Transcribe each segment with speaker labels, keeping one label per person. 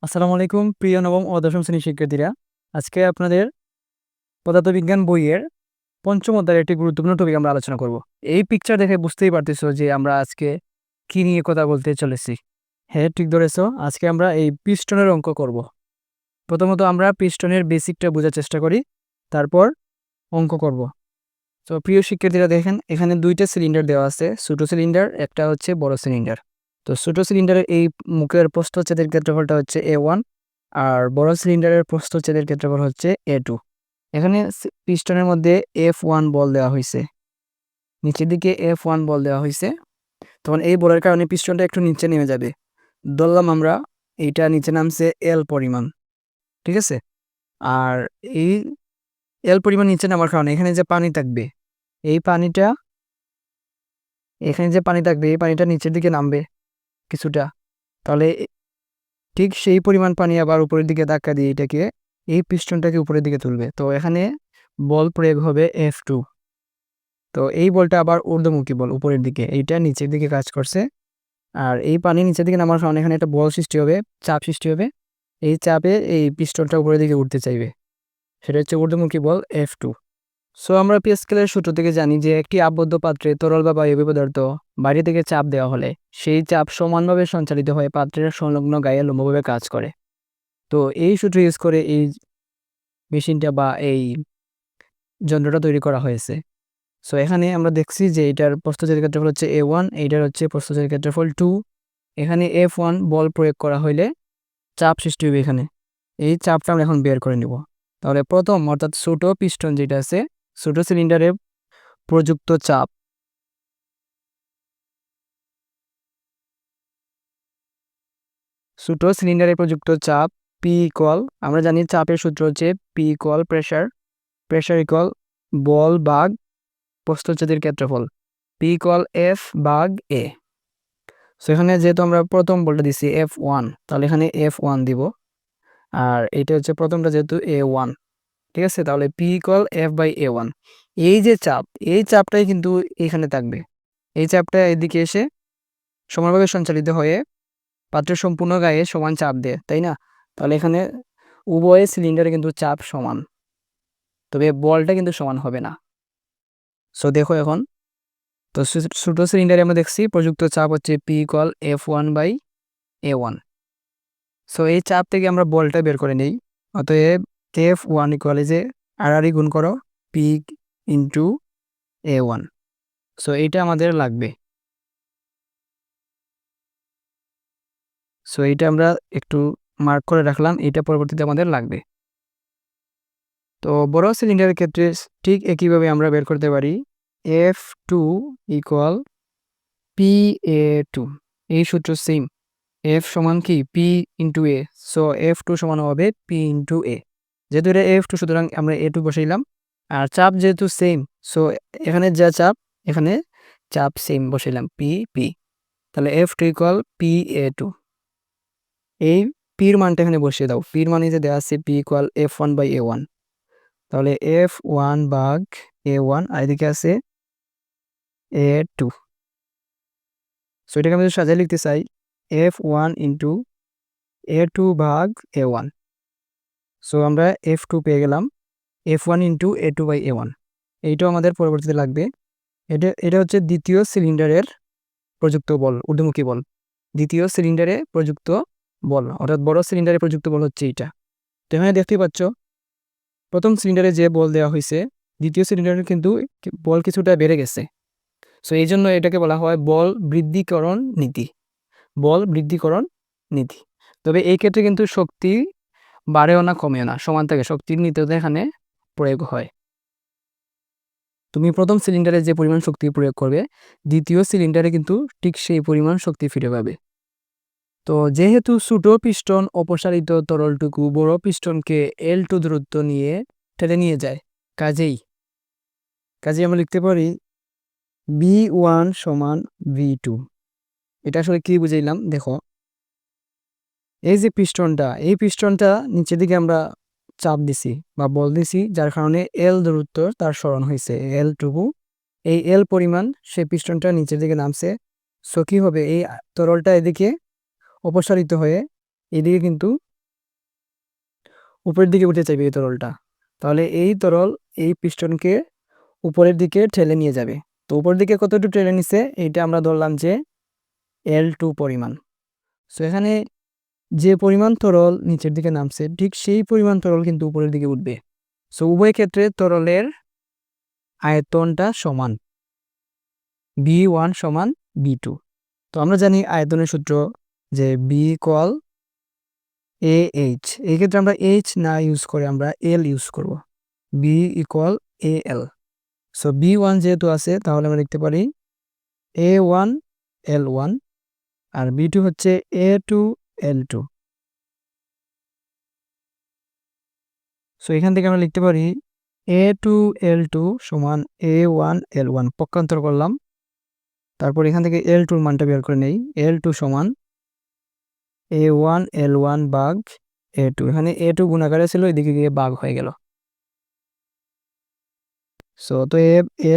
Speaker 1: আসসালামু আলাইকুম প্রিয় নবম ও দশম শ্রেণীর শিক্ষার্থীরা। আজকে আপনাদের পদার্থবিজ্ঞান বইয়ের পঞ্চম অধ্যায়ের একটি গুরুত্বপূর্ণ টপিক আমরা আলোচনা করব। এই পিকচার দেখে বুঝতেই পারতেছো যে আমরা আজকে কি নিয়ে কথা বলতে চলেছি। হ্যাঁ, ঠিক ধরেছো। আজকে আমরা এই পিস্টনের অঙ্ক করব। প্রথমত আমরা পিস্টনের বেসিকটা বোঝার চেষ্টা করি, তারপর অঙ্ক করব। তো প্রিয় শিক্ষার্থীরা দেখেন, এখানে দুইটা সিলিন্ডার দেওয়া আছে, ছোটো সিলিন্ডার, একটা হচ্ছে বড় সিলিন্ডার। তো ছোটো সিলিন্ডারের এই মুখের প্রস্থচ্ছেদের ক্ষেত্রফলটা হচ্ছে A1, আর বড় সিলিন্ডারের প্রস্থচ্ছেদের ক্ষেত্রফল হচ্ছে A2। এখানে পিস্টনের মধ্যে F1 বল দেওয়া হয়েছে, নিচের দিকে F1 বল দেওয়া হয়েছে। তখন এই বলের কারণে পিস্টনটা একটু নিচে নেমে যাবে। ধরলাম আমরা এইটা নিচে নামছে L পরিমাণ, ঠিক আছে। আর এই L পরিমাণ নিচে নামার কারণে এখানে যে পানি থাকবে, এই পানিটা এখানে যে পানি থাকবে এই পানিটা নিচের দিকে নামবে কিছুটা। তাহলে ঠিক সেই পরিমাণ পানি আবার উপরের দিকে ধাক্কা দিয়ে এটাকে, এই পিস্টনটাকে উপরের দিকে তুলবে। তো এখানে বল প্রয়োগ হবে F2। তো এই বলটা আবার ঊর্ধ্বমুখী বল, উপরের দিকে, এইটা নিচের দিকে কাজ করছে। আর এই পানি নিচের দিকে নামার কারণে এখানে একটা বল সৃষ্টি হবে, চাপ সৃষ্টি হবে। এই চাপে এই পিস্টনটা উপরের দিকে উঠতে চাইবে, সেটা হচ্ছে ঊর্ধ্বমুখী বল F2। সো আমরা পি স্কেলের সূত্র থেকে জানি যে একটি আবদ্ধ পাত্রে তরল বা বায়বীয় পদার্থ বাইরে থেকে চাপ দেওয়া হলে সেই চাপ সমানভাবে সঞ্চালিত হয়ে পাত্রের সংলগ্ন গায়ে লম্বভাবে কাজ করে। তো এই সূত্র ইউজ করে এই মেশিনটা বা এই যন্ত্রটা তৈরি করা হয়েছে। সো এখানে আমরা দেখছি যে এটার প্রস্থচ্ছেদের ক্ষেত্রফল হচ্ছে A1, এইটার হচ্ছে প্রস্থচ্ছেদের ক্ষেত্রফল 2। এখানে F1 বল প্রয়োগ করা হইলে চাপ সৃষ্টি হবে এখানে। এই চাপটা আমরা এখন বের করে নিব। তাহলে প্রথম, অর্থাৎ ছোট পিস্টন যেটা আছে, ছোট সিলিন্ডারে প্রযুক্ত চাপ, ছোট সিলিন্ডারে প্রযুক্ত চাপ P ইকুয়াল, আমরা জানি চাপের সূত্র হচ্ছে P equal pressure, pressure equal বল ভাগ প্রস্থচ্ছেদের ক্ষেত্রফল, P ইকুয়াল F ভাগ A। সো এখানে যেহেতু আমরা প্রথম বলটা দিছি F1, তাহলে এখানে F1 দিব। আর এইটা হচ্ছে প্রথমটা যেহেতু A1, ঠিক আছে। তাহলে P equal F by A1। এই যে চাপ, এই চাপটাই কিন্তু এখানে থাকবে। এই চাপটা এদিকে এসে সমানভাবে সঞ্চালিত হয়ে পাত্রের সম্পূর্ণ গায়ে সমান চাপ দেয়, তাই না? তাহলে এখানে উভয় সিলিন্ডারে কিন্তু চাপ সমান, তবে বলটা কিন্তু সমান হবে না। সো দেখো এখন, তো ছোট সিলিন্ডারে আমরা দেখছি প্রযুক্ত চাপ হচ্ছে P equal F1 by A1। So এই চাপ থেকে আমরা বলটা বের করে নিই। অতএব F1 ইকুয়াল যে আর গুণ করো P ইন্টু A1। সো এইটা আমাদের লাগবে। সো এইটা আমরা একটু মার্ক করে রাখলাম, এটা পরবর্তীতে আমাদের লাগবে। তো বড় সিলিন্ডারের ক্ষেত্রে ঠিক একইভাবে আমরা বের করতে পারি F2 ইকুয়াল PA2। এই সূত্র সেম, F সমান কি P into A। So F2 সমান হবে P ইন্টু A। যেহেতু এটা F2, সুতরাং আমরা A2 বসাইলাম। আর চাপ যেহেতু সেম, সো এখানে যা চাপ এখানে চাপ সেম বসাইলাম, P। তাহলে F2 ইকুয়াল PA2। এই পির মানটা এখানে বসিয়ে দাও। পির মানে যে দেওয়া আছে P equal F1 by A1। তাহলে F1 ভাগ A1, আর এদিকে আছে A2। সো এটাকে আমি যদি সাজিয়ে লিখতে চাই, F1 ইন্টু A2 ভাগ A1। সো আমরা F2 পেয়ে গেলাম, F1 into A2 by A1। এইটাও আমাদের পরবর্তীতে লাগবে। এটা হচ্ছে দ্বিতীয় সিলিন্ডারের প্রযুক্ত বল, ঊর্ধ্বমুখী বল। দ্বিতীয় সিলিন্ডারে প্রযুক্ত বল, অর্থাৎ বড় সিলিন্ডারে প্রযুক্ত বল হচ্ছে এইটা। তো এখানে দেখতেই পাচ্ছ, প্রথম সিলিন্ডারে যে বল দেওয়া হয়েছে, দ্বিতীয় সিলিন্ডারে কিন্তু বল কিছুটা বেড়ে গেছে। সো এই জন্য এটাকে বলা হয় বল বৃদ্ধিকরণ নীতি, বল বৃদ্ধিকরণ নীতি। তবে এই ক্ষেত্রে কিন্তু শক্তি বাড়েও না কমেও না, সমান থাকে, শক্তির নীতিতে এখানে প্রয়োগ হয়। তুমি প্রথম সিলিন্ডারে যে পরিমাণ শক্তি প্রয়োগ করবে, দ্বিতীয় সিলিন্ডারে কিন্তু ঠিক সেই পরিমাণ শক্তি ফিরে পাবে। তো যেহেতু ছোট পিস্টন অপসারিত তরলটুকু বড় পিস্টনকে L2 দূরত্ব নিয়ে টেনে নিয়ে যায়, কাজেই আমরা লিখতে পারি B1 সমান V2। এটা আসলে কি বুঝাইলাম দেখো, এই যে পিস্টনটা, এই পিস্টনটা নিচের দিকে আমরা চাপ দিছি বা বল দিছি, যার কারণে L দূরত্ব তার সরণ হয়েছে, L টুকু, এই L পরিমাণ সেই পিস্টনটা নিচের দিকে নামছে। সো কি হবে, এই তরলটা এদিকে অপসারিত হয়ে এদিকে কিন্তু উপরের দিকে উঠে যাবে এই তরলটা, তাহলে এই তরল এই পিস্টনকে উপরের দিকে ঠেলে নিয়ে যাবে। তো উপরের দিকে কতটুকু ঠেলে নিছে এইটা আমরা ধরলাম যে L2 পরিমাণ। সো এখানে যে পরিমাণ তরল নিচের দিকে নামছে ঠিক সেই পরিমাণ তরল কিন্তু উপরের দিকে উঠবে। সো উভয় ক্ষেত্রে তরলের আয়তনটা সমান, B1 সমান B2। তো আমরা জানি আয়তনের সূত্র যে B ইকুয়াল AH, এই ক্ষেত্রে আমরা H না ইউজ করে আমরা L ইউজ করব, B equal AL। So B1 যেহেতু আছে তাহলে আমরা লিখতে পারি A1 L1 আর B2 হচ্ছে A2 L2। সো এখান থেকে আমরা লিখতে পারি A2 L2 সমান A1 L1, পক্ষান্তর করলাম, তারপর এখান থেকে L2 এর মানটা বের করে নেই। L2 সমান A1 L1 ভাগ A2, এখানে A2 গুণাকারে ছিল এদিকে গিয়ে ভাগ হয়ে গেল। সো তো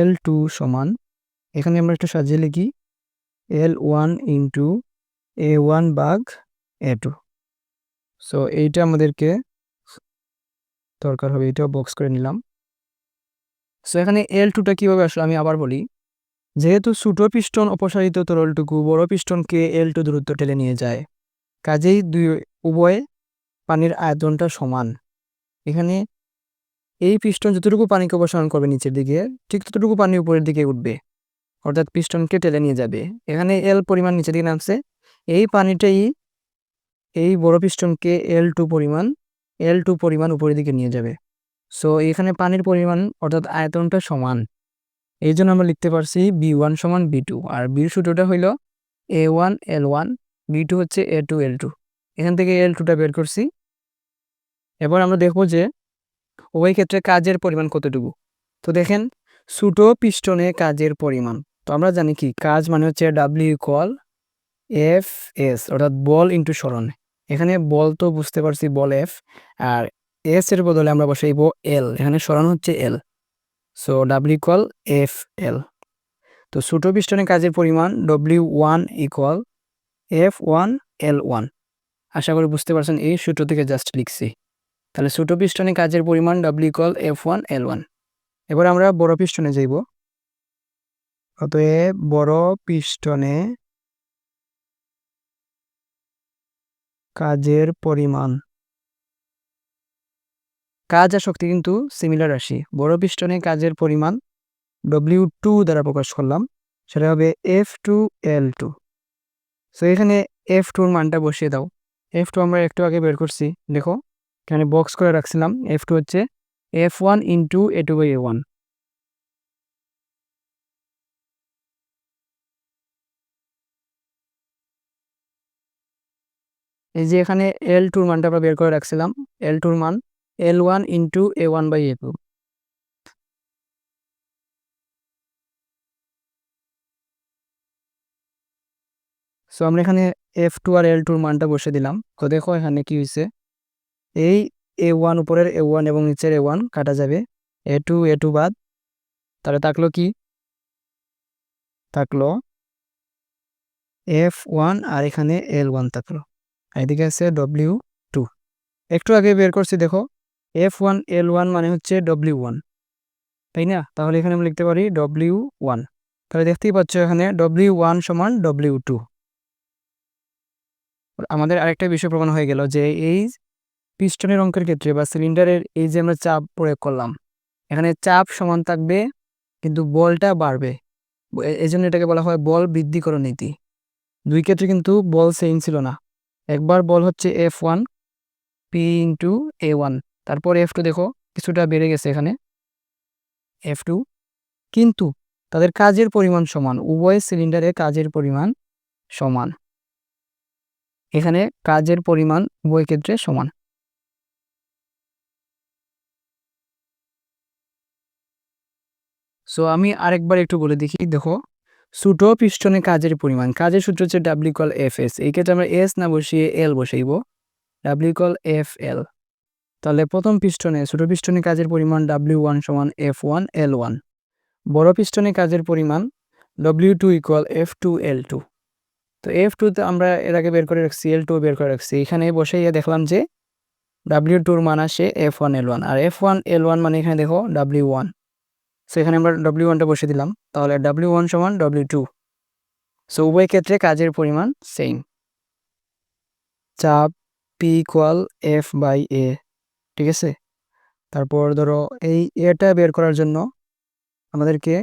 Speaker 1: L2 সমান, এখানে আমরা একটু সাজিয়ে লিখি L1 ইন্টু A1 ভাগ A2। সো এইটা আমাদেরকে দরকার হবে, এটাও বক্স করে নিলাম। সো এখানে L2টা কিভাবে আসলে আমি আবার বলি, যেহেতু ছোট পিস্টন অপসারিত তরলটুকু বড় পিস্টনকে L2 দূরত্ব ঠেলে নিয়ে যায়, কাজেই উভয় পানির আয়তনটা সমান। এখানে এই পিস্টন যতটুকু পানিকে অপসারণ করবে নিচের দিকে ঠিক ততটুকু পানি উপরের দিকে উঠবে, অর্থাৎ পিস্টনকে টেনে নিয়ে যাবে। এখানে L পরিমাণ নিচের দিকে নামছে, এই পানিটাই এই বড় পিস্টনকে L2 পরিমাণ উপরের দিকে নিয়ে যাবে। সো এখানে পানির পরিমাণ অর্থাৎ আয়তনটা সমান, এই জন্য আমরা লিখতে পারছি B1 সমান B2। আর বির সূত্রটা হইল A1 L1, B2 হচ্ছে A2 L2। এখান থেকে L2টা বের করছি। এবার আমরা দেখব যে উভয় ক্ষেত্রে কাজের পরিমাণ কতটুকু। তো দেখেন ছোট পিস্টনে কাজের পরিমাণ, তো আমরা জানি কি কাজ মানে হচ্ছে W ইকুয়াল FS, অর্থাৎ বল ইন্টু সরণ। এখানে বল তো বুঝতে পারছি বল F, আর S এর বদলে আমরা বসাইব L, এখানে সরণ হচ্ছে L। So W equal FL। তো ছোট পিস্টনে কাজের পরিমাণ W1 ইকুয়াল F1 L1। আশা করি বুঝতে পারছেন, এই সূত্র থেকে জাস্ট লিখছি। তাহলে ছোট পিস্টনে কাজের পরিমাণ W ইকুয়াল F1 L1। এবার আমরা বড় পিস্টনে যাইব। অতএব বড় পিস্টনে কাজের পরিমাণ, কাজ আর শক্তি কিন্তু সিমিলার রাশি। বড় পিস্টনে কাজের পরিমাণ W2 দ্বারা প্রকাশ করলাম, সেটা হবে F2 L2। সো এখানে F2 এর মানটা বসিয়ে দাও। F2 আমরা একটু আগে বের করছি, দেখো এখানে বক্স করে রাখছিলাম। F2 হচ্ছে F1 into A2 by A1। এই যে এখানে L2 এর মানটা আমরা বের করে রাখছিলাম, L2 এর মান L1 into A1 by A2। So আমরা এখানে F2 আর L2 এর মানটা বসে দিলাম। তো দেখো এখানে কি হয়েছে, এই A1 উপরের A1 এবং নিচের A1 কাটা যাবে, A2 বাদ, তাহলে থাকলো কি, থাকলো F1 আর এখানে L1 থাকলো, এদিকে আছে W2। একটু আগে বের করছি দেখো F1 L1 মানে হচ্ছে W1, তাই না? তাহলে এখানে আমরা লিখতে পারি W1। তাহলে দেখতেই পাচ্ছ এখানে W1 সমান W2। আমাদের আরেকটা বিষয় প্রমাণ হয়ে গেল যে এই পিস্টনের অঙ্কের ক্ষেত্রে বা সিলিন্ডারের এই যে আমরা চাপ প্রয়োগ করলাম, এখানে চাপ সমান থাকবে কিন্তু বলটা বাড়বে। এই জন্য এটাকে বলা হয় বল বৃদ্ধিকরণ নীতি। দুই ক্ষেত্রে কিন্তু বল সেম ছিল না। একবার বল হচ্ছে F1 P ইন্টু A1, তারপর F2 দেখো কিছুটা বেড়ে গেছে এখানে F2, কিন্তু তাদের কাজের পরিমাণ সমান, উভয় সিলিন্ডারে কাজের পরিমাণ সমান। এখানে কাজের পরিমাণ উভয় ক্ষেত্রে সমান। সো আমি আরেকবার একটু বলে দেখি, দেখো ছোট পিস্টনে কাজের পরিমাণ, কাজের সূত্র হচ্ছে W ইকুয়াল FS। এই ক্ষেত্রে আমরা S না বসিয়ে L বসাইব, W ইকুয়াল FL। তাহলে প্রথম পিস্টনে ছোট পিস্টনে কাজের পরিমাণ W1 সমান F1 L1, বড় পিস্টনে কাজের পরিমাণ W2 ইকুয়াল F2 L2। তো F2 তে আমরা এর আগে বের করে রাখছি, L2 বের করে রাখছি, এখানে বসাইয়া দেখলাম যে W2 মান আসে F1L1, আর F1L1 মানে এখানে দেখো W1। সো এখানে আমরা W1টা বসিয়ে দিলাম, তাহলে W1 সমান W2। সো উভয় ক্ষেত্রে কাজের পরিমাণ সেম। চাপ P ইকুয়াল F/A, ঠিক আছে। তারপর ধরো এই এটা বের করার জন্য আমাদেরকে,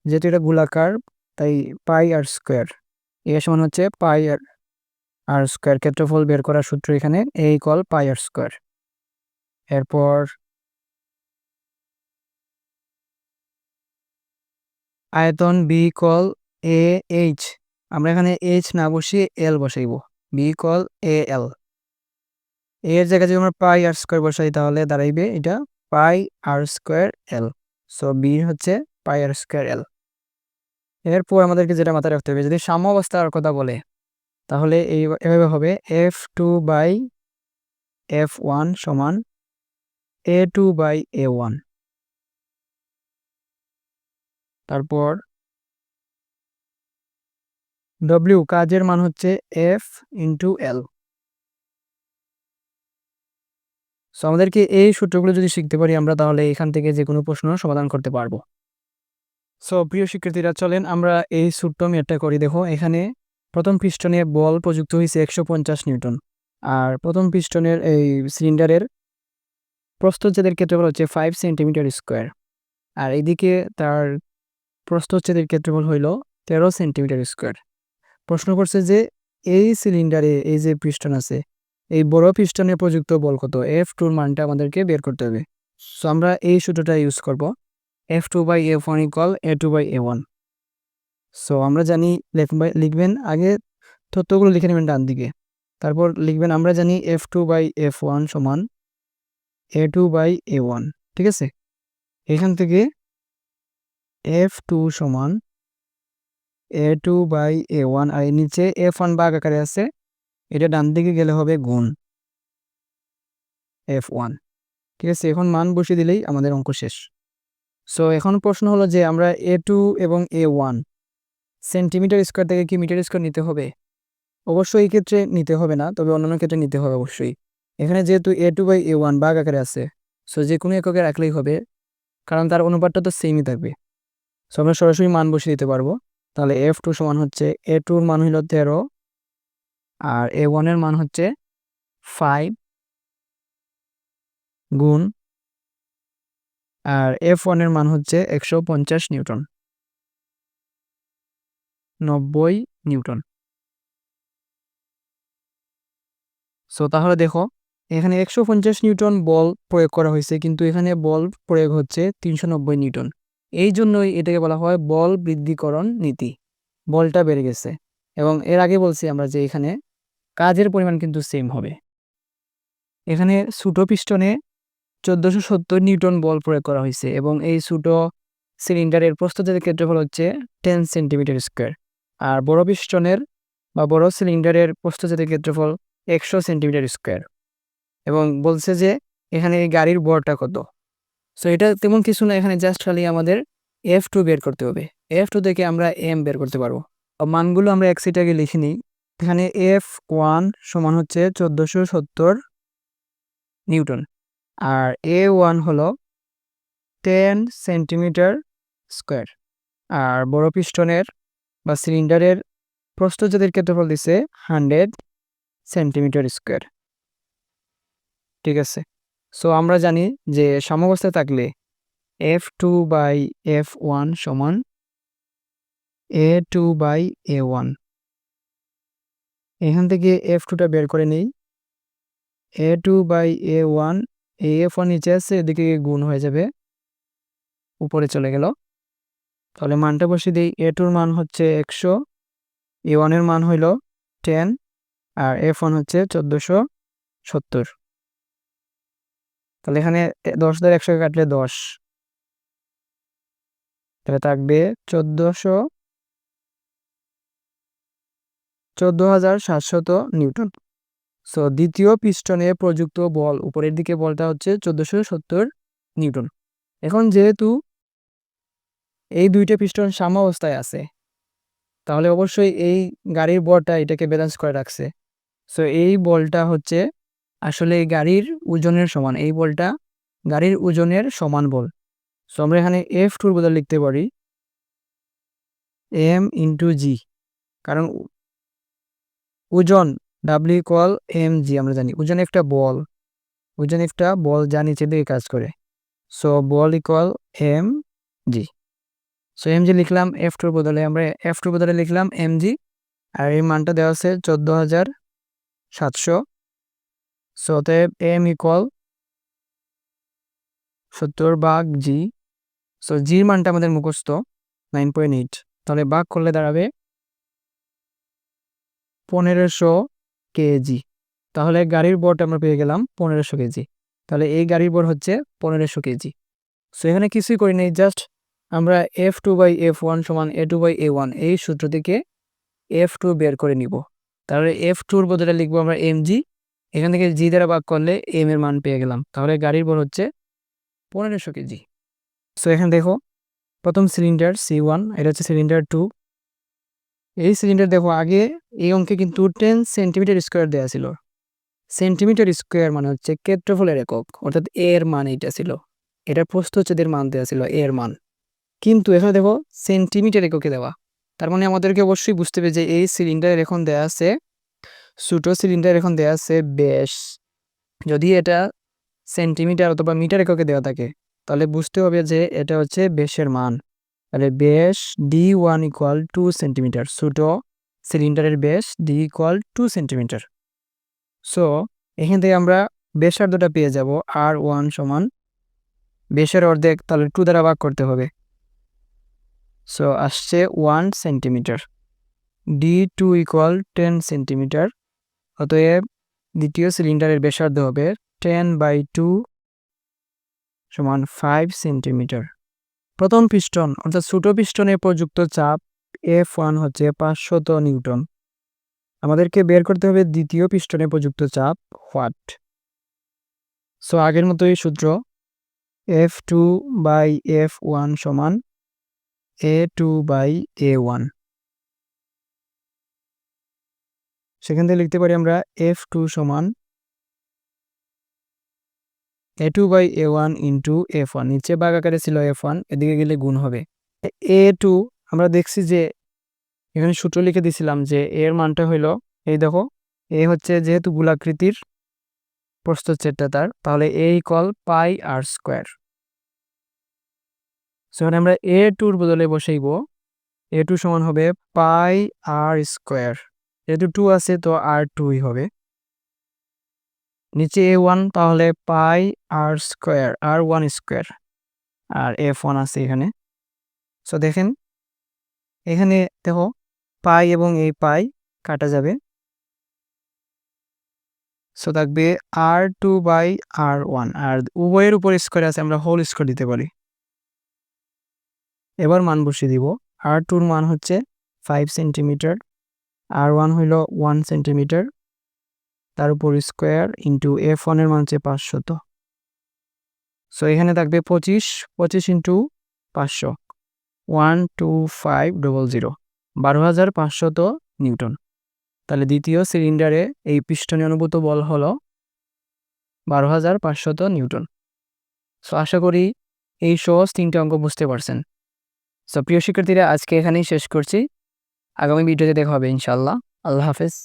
Speaker 1: যেহেতু এটা গোলাকার, তাই পাই আর স্কোয়ার, এ সমান হচ্ছে পাই আর স্কোয়ার। ক্ষেত্রফল বের করার সূত্র এখানে A equal pi r square. এরপর আয়তন B ইকুয়াল AH, আমরা এখানে H না বসিয়ে L বসাইব। B ইকুয়াল AL, এর জায়গায় যদি আমরা পাই আর স্কোয়ার বসাই তাহলে দাঁড়াইবে এটা পাই r square L। So B হচ্ছে পাই আর স্কোয়ার L। এরপর আমাদেরকে যেটা মাথায় রাখতে হবে, যদি সাম্য অবস্থার কথা বলে তাহলে এভাবে হবে F2/F1 সমান A2/A1। তারপর W কাজের মান হচ্ছে F ইন্টু L। সো আমাদেরকে এই সূত্রগুলো যদি শিখতে পারি আমরা, তাহলে এখান থেকে যে কোনো প্রশ্ন সমাধান করতে পারবো। সো প্রিয় শিক্ষার্থীরা, চলেন আমরা এই ছোট্ট ম্যাথটা করি। দেখো এখানে প্রথম পিস্টনে বল প্রযুক্ত হয়েছে 150 নিউটন, আর প্রথম পিস্টনের এই সিলিন্ডারের প্রস্থচ্ছেদের ক্ষেত্রফল হচ্ছে 5 সেন্টিমিটার স্কোয়ার, আর এইদিকে তার প্রস্থচ্ছেদের ক্ষেত্রফল হইল 13 সেন্টিমিটার স্কোয়ার। প্রশ্ন করছে যে এই সিলিন্ডারে এই যে পিস্টন আছে, এই বড় পিস্টনে প্রযুক্ত বল কত, F2 মানটা আমাদেরকে বের করতে হবে। সো আমরা এই সূত্রটা ইউজ করব, F2/F1 ইকুয়াল A2/A1। সো আমরা জানি, লিখবেন আগে তথ্যগুলো লিখে নেবেন ডান দিকে, তারপর লিখবেন আমরা জানি F2/F1 সমান A2/A1, ঠিক আছে। এখান থেকে F2 সমান A2/A1, আর নিচে F1 ভাগ আকারে আছে, এটা ডান দিকে গেলে হবে গুণ F1, ঠিক আছে। এখন মান বসিয়ে দিলেই আমাদের অঙ্ক শেষ। সো এখন প্রশ্ন হলো যে আমরা A2 এবং A1 সেন্টিমিটার স্কোয়ার থেকে কি মিটার স্কোয়ার নিতে হবে? অবশ্যই এই ক্ষেত্রে নিতে হবে না, তবে অন্যান্য ক্ষেত্রে নিতে হবে অবশ্যই। এখানে যেহেতু A2/A1 ভাগ আকারে আছে, সো যে কোনো এককে রাখলেই হবে, কারণ তার অনুপাতটা তো সেমই থাকবে। সো আমরা সরাসরি মান বসিয়ে দিতে পারবো। তাহলে F2 সমান হচ্ছে, A2-র মান হইল 13 আর A1-এর মান হচ্ছে 5 গুণ, আর F1-এর মান হচ্ছে 150 নিউটন, 90 নিউটন। সো তাহলে দেখো এখানে 150 নিউটন বল প্রয়োগ করা হয়েছে, কিন্তু এখানে বল প্রয়োগ হচ্ছে 390 নিউটন। এই জন্যই এটাকে বলা হয় বল বৃদ্ধিকরণ নীতি, বলটা বেড়ে গেছে। এবং এর আগে বলছি আমরা যে এখানে কাজের পরিমাণ কিন্তু সেম হবে। এখানে ছোট পিস্টনে 1470 নিউটন বল প্রয়োগ করা হয়েছে, এবং এই ছোট সিলিন্ডারের প্রস্থচ্ছেদের ক্ষেত্রফল হচ্ছে 10 সেন্টিমিটার স্কোয়ার, আর বড় পিস্টনের বা বড় সিলিন্ডারের প্রস্থচ্ছেদের ক্ষেত্রফল 100 সেন্টিমিটার স্কোয়ার। এবং বলছে যে এখানে এই গাড়ির ভরটা কত। সো এটা তেমন কিছু না, এখানে জাস্ট খালি আমাদের F2 বের করতে হবে। F2 থেকে আমরা M বের করতে পারবো। মানগুলো আমরা এক সাইডে আগে লিখে নিই। এখানে F1 সমান হচ্ছে 1470 নিউটন, আর A1 হলো 10 সেন্টিমিটার স্কোয়ার, আর বড় পিস্টনের বা সিলিন্ডারের প্রস্থচ্ছেদের ক্ষেত্রফল দিছে 100 সেন্টিমিটার স্কোয়ার, ঠিক আছে। সো আমরা জানি যে সাম্যাবস্থায় থাকলে F2/F1 সমান A2/A1। এখান থেকে F2টা বের করে নেই, A2/A1, এই F1 নিচে আছে, এদিকে গুণ হয়ে যাবে, উপরে চলে গেল। তাহলে মানটা বসিয়ে দিই, A2-র মান হচ্ছে 100, A1-এর মান হইল 10, আর F1 হচ্ছে 1470। তাহলে এখানে 10 দ্বারা 100 কাটলে 10, তাহলে থাকবে 14,700 নিউটন। সো দ্বিতীয় পিস্টনে প্রযুক্ত বল, উপরের দিকে বলটা হচ্ছে 1470 নিউটন। এখন যেহেতু এই দুইটা পিস্টন সাম্যাবস্থায় আছে, তাহলে অবশ্যই এই গাড়ির বলটা এটাকে ব্যালেন্স করে রাখছে। সো এই বলটা হচ্ছে আসলে এই গাড়ির ওজনের সমান, এই বলটা গাড়ির ওজনের সমান বল। সো আমরা এখানে F2 বদলে লিখতে পারি m ইন্টু জি, কারণ ওজন W ইকুয়াল mg আমরা জানি। ওজন একটা বল যা নিচে দিকে কাজ করে। সো বল ইকুয়াল mg। সো mg লিখলাম, F2 বদলে আমরা F2 বদলে লিখলাম mg, আর এই মানটা দেওয়া আছে 14,700। সো অতএব m ইকুয়াল 70/g। সো জির মানটা আমাদের মুখস্থ 9.8, তাহলে ভাগ করলে দাঁড়াবে 1500 কেজি। তাহলে গাড়ির ভরটা আমরা পেয়ে গেলাম 1500 কেজি। তাহলে এই গাড়ির ভর হচ্ছে 1500 কেজি। সো এখানে কিছুই করি নাই, জাস্ট আমরা F2/F1 সমান A2/A1 এই সূত্র থেকে F2 বের করে নিব। তাহলে F2-র বদলে লিখবো আমরা mg, এখান থেকে g দ্বারা ভাগ করলে m এর মান পেয়ে গেলাম। তাহলে গাড়ির ভর হচ্ছে 1500 কেজি। সো এখানে দেখো, প্রথম সিলিন্ডার C1, এটা হচ্ছে সিলিন্ডার 2। এই সিলিন্ডার দেখো, আগে এই অঙ্কে কিন্তু 10 সেন্টিমিটার স্কোয়ার দেওয়া ছিল। সেন্টিমিটার স্কোয়ার মানে হচ্ছে ক্ষেত্রফলের একক, অর্থাৎ এর মান এইটা ছিল। এটার প্রস্থচ্ছেদের মান দেওয়া ছিল এর মান, কিন্তু এখানে দেখো সেন্টিমিটার এককে দেওয়া। তার মানে আমাদেরকে অবশ্যই বুঝতে হবে যে এই সিলিন্ডার এখন দেওয়া আছে, ছোটো সিলিন্ডার এখন দেওয়া আছে ব্যাস। যদি এটা সেন্টিমিটার অথবা মিটার এককে দেওয়া থাকে, তাহলে বুঝতে হবে যে এটা হচ্ছে ব্যাসের মান। তাহলে ব্যাস D1 ইকুয়াল 2 সেন্টিমিটার, ছোটো সিলিন্ডারের ব্যাস D ইকুয়াল 2 সেন্টিমিটার। সো এখান থেকে আমরা ব্যাসার্ধটা পেয়ে যাব R1 সমান ব্যাসের অর্ধেক, তাহলে 2 দ্বারা ভাগ করতে হবে। সো আসছে 1 সেন্টিমিটার। D2 equal 10 centimetre. অতএব দ্বিতীয় সিলিন্ডারের ব্যাসার্ধ হবে 10/2 সমান 5 সেন্টিমিটার। প্রথম পিস্টন অর্থাৎ ছোটো পিস্টনে প্রযুক্ত চাপ F1 হচ্ছে 500 নিউটন। আমাদেরকে বের করতে হবে দ্বিতীয় পিস্টনে প্রযুক্ত চাপ ওয়াট। সো আগের মতোই সূত্র, F2/F1 সমান A2/A1। সেখান থেকে লিখতে পারি আমরা F2 সমান A2/A1 ইন্টু F1, নিচে ভাগ আকারে ছিল F1, এদিকে গেলে গুণ হবে। A2 আমরা দেখছি যে এখানে সূত্র লিখে দিছিলাম যে এর মানটা হইল, এই দেখো এ হচ্ছে যেহেতু গোলাকৃতির প্রস্থচ্ছেদটা তার, তাহলে A equal pi r square. সেখানে আমরা A2-র বদলে বসাইব, A2 সমান হবে পাই আর স্কোয়ার। যেহেতু 2 আছে তো R2ই হবে। নিচে A1, তাহলে পাই আর স্কোয়ার, R1 স্কোয়ার, আর F1 আছে এখানে। সো দেখেন এখানে দেখো পাই এবং এই পাই কাটা যাবে। সো থাকবে R2/R1, আর উভয়ের উপর স্কোয়ার আছে, আমরা হোল স্কোয়ার দিতে পারি। এবার মান বসিয়ে দিব। R2-র মান হচ্ছে 5 সেন্টিমিটার, R1 হইল 1 সেন্টিমিটার, তার উপর স্কোয়ার ইন্টু F1-এর মান হচ্ছে 500। সো এখানে থাকবে 25 ইন্টু 500, 12500, 12,500 নিউটন। তাহলে দ্বিতীয় সিলিন্ডারে এই পিস্টনে অনুভূত বল হলো 12,500 নিউটন। সো আশা করি এই সহজ 3টে অঙ্ক বুঝতে পারছেন। সো প্রিয় শিক্ষার্থীরা, আজকে এখানেই শেষ করছি। আগামী ভিডিওতে দেখা হবে ইনশাআল্লাহ। আল্লাহ হাফেজ।